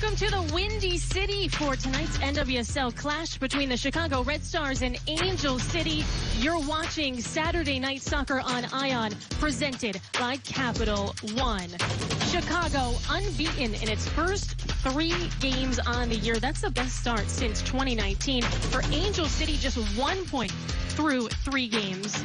Welcome to the Windy City for tonight's NWSL clash between the Chicago Red Stars and Angel City. You're watching Saturday Night Soccer on Ion, presented by Capital One. Chicago unbeaten in its first 3 games on the year. That's the best start since 2019. For Angel City, just 1 point through 3 games.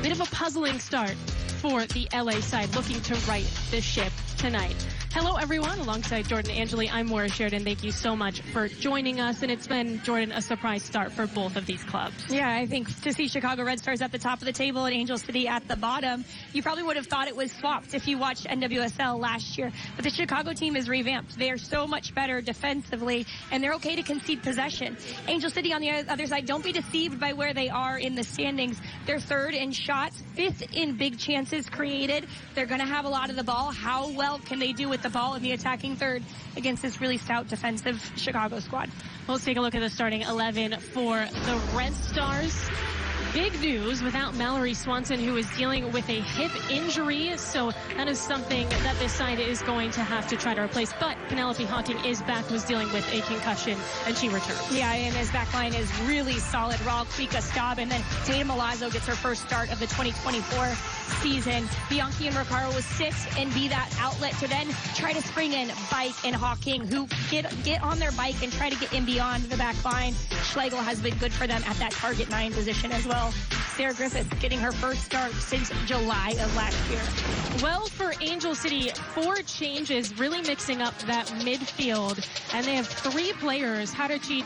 Bit of a puzzling start for the LA side, looking to right the ship tonight. Hello, everyone. Alongside Jordan Angeli, I'm Maura Sheridan. Thank you so much for joining us. And it's been, Jordan, a surprise start for both of these clubs. Yeah, I think to see Chicago Red Stars at the top of the table and Angel City at the bottom, you probably would have thought it was swapped if you watched NWSL last year. But the Chicago team is revamped. They are so much better defensively, and they're okay to concede possession. Angel City on the other side, don't be deceived by where they are in the standings. They're 3rd in shots, 5th in big chances created. They're going to have a lot of the ball. How well can they do with the ball in the attacking third against this really stout defensive Chicago squad? Well, let's take a look at the starting 11 for the Red Stars. Big news without Mallory Swanson, who is dealing with a hip injury. So that is something that this side is going to have to try to replace. But Penelope Hawking is back, who's dealing with a concussion, and she returns. Yeah, and his back line is really solid. Raul Kwika Staub, and then Tatum Milazzo gets her first start of the 2024 season. Bianchi and Recaro will sit and be that outlet to then try to spring in Bike and Hawking, who get on their bike and try to get in beyond the back line. Schlegel has been good for them at that target 9 position as well. Sarah Griffiths getting her first start since July of last year. Well, for Angel City, 4 changes, really mixing up that midfield. And they have 3 players, Hadicic,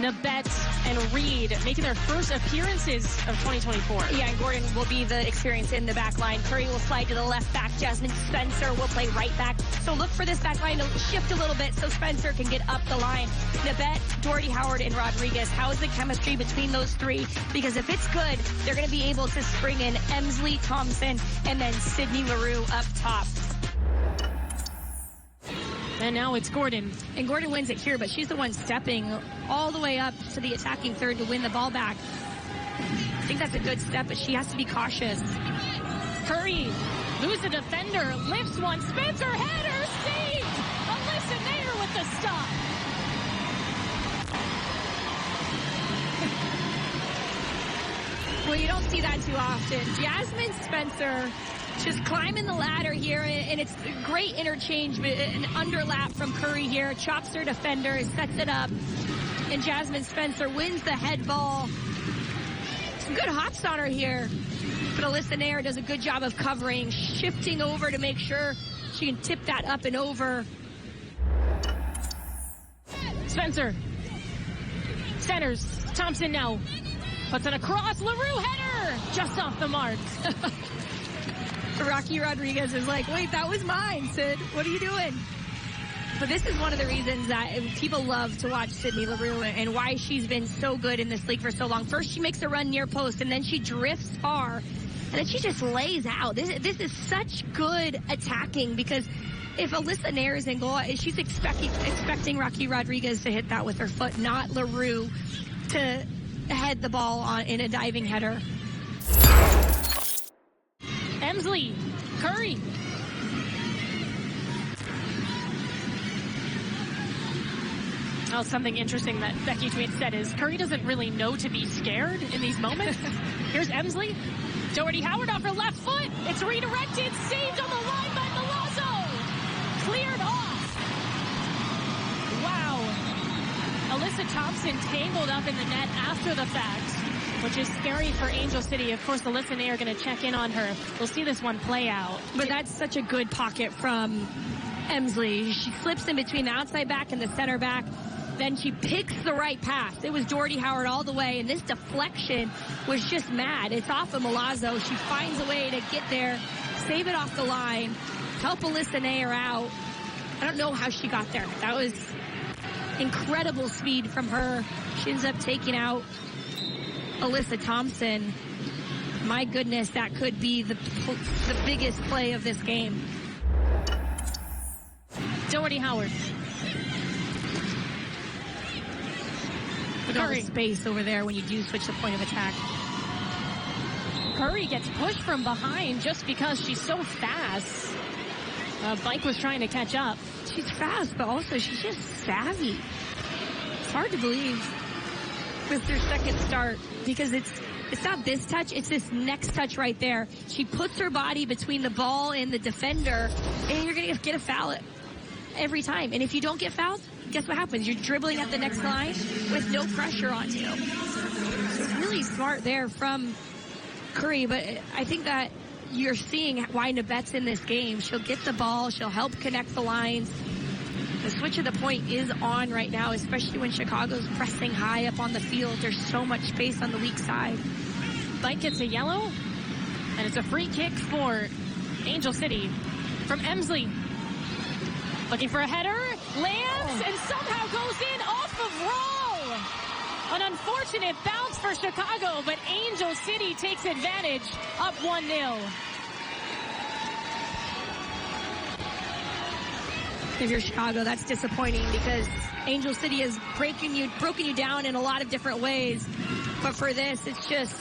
Nabet, and Reed, making their first appearances of 2024. Yeah, and Gordon will be the experience in the back line. Curry will slide to the left back. Jasmine Spencer will play right back. So look for this back line to shift a little bit so Spencer can get up the line. Nabet, Doherty Howard, and Rodriguez. How is the chemistry between those 3? Because if it's good, they're going to be able to spring in Emsley, Thompson, and then Sydney LaRue up top. And now it's Gordon. And Gordon wins it here, but she's the one stepping all the way up to the attacking third to win the ball back. I think that's a good step, but she has to be cautious. Curry, lose a defender, lifts one, Spencer, header, saved! Alyssa Nair with the stop. Well, you don't see that too often. Jasmine Spencer just climbing the ladder here, and it's a great interchange, an underlap from Curry here, chops her defender, sets it up, and Jasmine Spencer wins the head ball. Some good hops on her here, but Alyssa Nair does a good job of covering, shifting over to make sure she can tip that up and over. Spencer centers, Thompson now puts it across, LaRue header, just off the mark. Rocky Rodriguez is like, wait, that was mine, Sid. What are you doing? But this is one of the reasons that people love to watch Sydney LaRue and why she's been so good in this league for so long. First, she makes a run near post, and then she drifts far, and then she just lays out. This is such good attacking, because if Alyssa Nair is in goal, she's expecting Rocky Rodriguez to hit that with her foot, not LaRue to head the ball on in a diving header. Emsley, Curry. Oh, something interesting that Becky Tweed said is Curry doesn't really know to be scared in these moments. Here's Emsley. Doherty Howard off her left foot. It's redirected, saved on the line by Milazzo. Cleared off. Wow. Alyssa Thompson tangled up in the net after the fact, which is scary for Angel City. Of course, Alyssa Nair are going to check in on her. We'll see this one play out. But that's such a good pocket from Emsley. She slips in between the outside back and the center back. Then she picks the right pass. It was Doherty Howard all the way, and this deflection was just mad. It's off of Milazzo. She finds a way to get there, save it off the line, help Alyssa Nair out. I don't know how she got there. That was incredible speed from her. She ends up taking out Alyssa Thompson. My goodness, that could be the biggest play of this game. Doherty Howard. Look at all the space over there when you do switch the point of attack. Curry gets pushed from behind just because she's so fast. Bike was trying to catch up. she's fast, but also she's just savvy. It's hard to believe with their second start because it's not this touch, it's this next touch right there. She puts her body between the ball and the defender, and you're going to get a foul every time. And if you don't get fouled, guess what happens? You're dribbling at the next line with no pressure on you. Really smart there from Curry, but I think that you're seeing why Nabet's in this game. She'll get the ball, she'll help connect the lines. The switch of the point is on right now, especially when Chicago's pressing high up on the field. There's so much space on the weak side. Bike gets a yellow, and it's a free kick for Angel City from Emsley. Looking for a header, lands, and somehow goes in off of roll. An unfortunate bounce for Chicago, but Angel City takes advantage, up 1-0. If you're Chicago, that's disappointing because Angel City has broken you down in a lot of different ways. But for this, it's just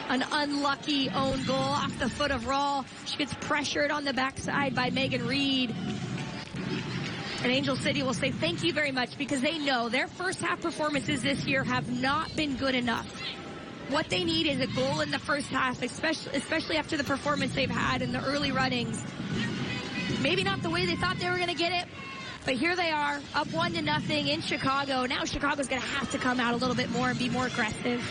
an unlucky own goal off the foot of Rawl. She gets pressured on the backside by Megan Reed. And Angel City will say thank you very much because they know their first half performances this year have not been good enough. What they need is a goal in the first half, especially after the performance they've had in the early runnings. Maybe not the way they thought they were going to get it, but here they are, up 1-0 in Chicago. Now Chicago's going to have to come out a little bit more and be more aggressive.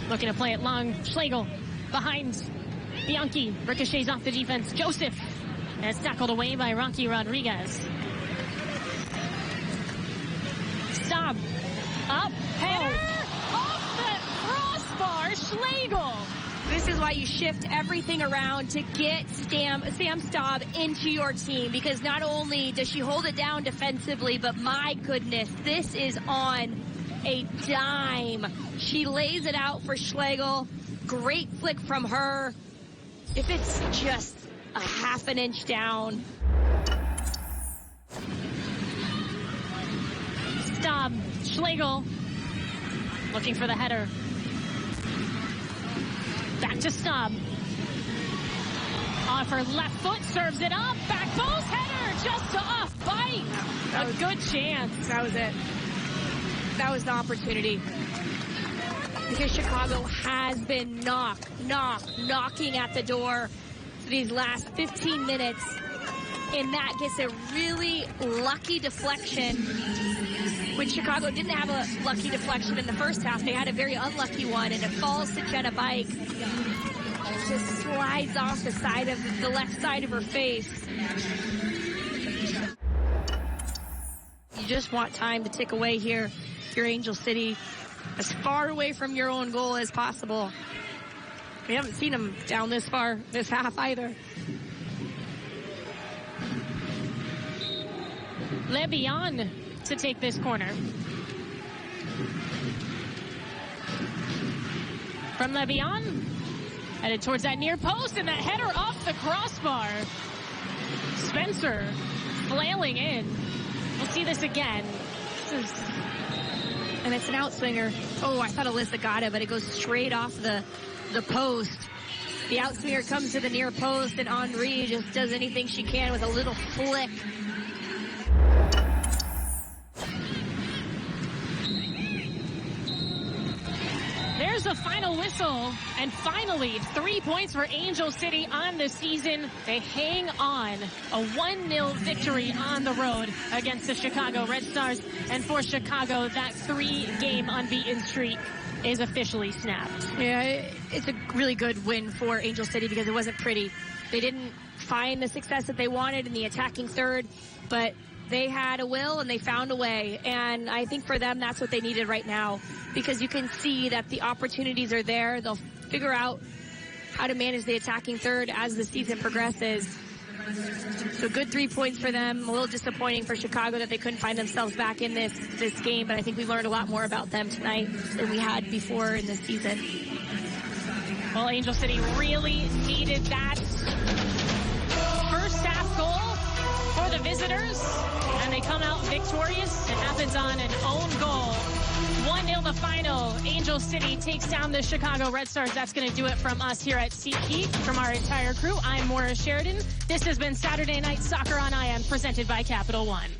Looking to play it long. Schlegel behind Bianchi. Ricochets off the defense. Joseph. And it's tackled away by Rocky Rodriguez. Stop. Up. Header. Off the crossbar. Schlegel. This is why you shift everything around to get Sam Staub into your team, because not only does she hold it down defensively, but my goodness, this is on a dime. She lays it out for Schlegel. Great flick from her. If it's just a half an inch down. Staub. Schlegel. Looking for the header. Back to Staub. Off her left foot, serves it up. Back post, header, just off bite. A good chance. That was it. That was the opportunity. Because Chicago has been knocking at the door for these last 15 minutes. And that gets a really lucky deflection. When Chicago didn't have a lucky deflection in the first half, they had a very unlucky one, and it falls to Jenna Bike. It just slides off the side of the left side of her face. You just want time to tick away here. Your Angel City, as far away from your own goal as possible. We haven't seen them down this far this half either. Lebion to take this corner. From Lebion, headed towards that near post, and that header off the crossbar. Spencer flailing in. We'll see this again. And it's an outswinger. Oh, I thought Alyssa got it, but it goes straight off the post. The outswinger comes to the near post, and Henri just does anything she can with a little flick. There's a final whistle, and finally 3 points for Angel City on the season. They hang on, a 1-0 victory on the road against the Chicago Red Stars, and for Chicago, that 3-game unbeaten streak is officially snapped. Yeah, it's a really good win for Angel City because it wasn't pretty. They didn't find the success that they wanted in the attacking third, but they had a will and they found a way. And I think for them, that's what they needed right now, because you can see that the opportunities are there. They'll figure out how to manage the attacking third as the season progresses. So good 3 points for them. A little disappointing for Chicago that they couldn't find themselves back in this game, but I think we learned a lot more about them tonight than we had before in this season. Well, Angel City really needed that first half goal for the visitors, and they come out victorious. It happens on an own goal. 1-0 the final. Angel City takes down the Chicago Red Stars. That's going to do it from us here at SeatGeek. From our entire crew, I'm Maura Sheridan. This has been Saturday Night Soccer on ION, presented by Capital One.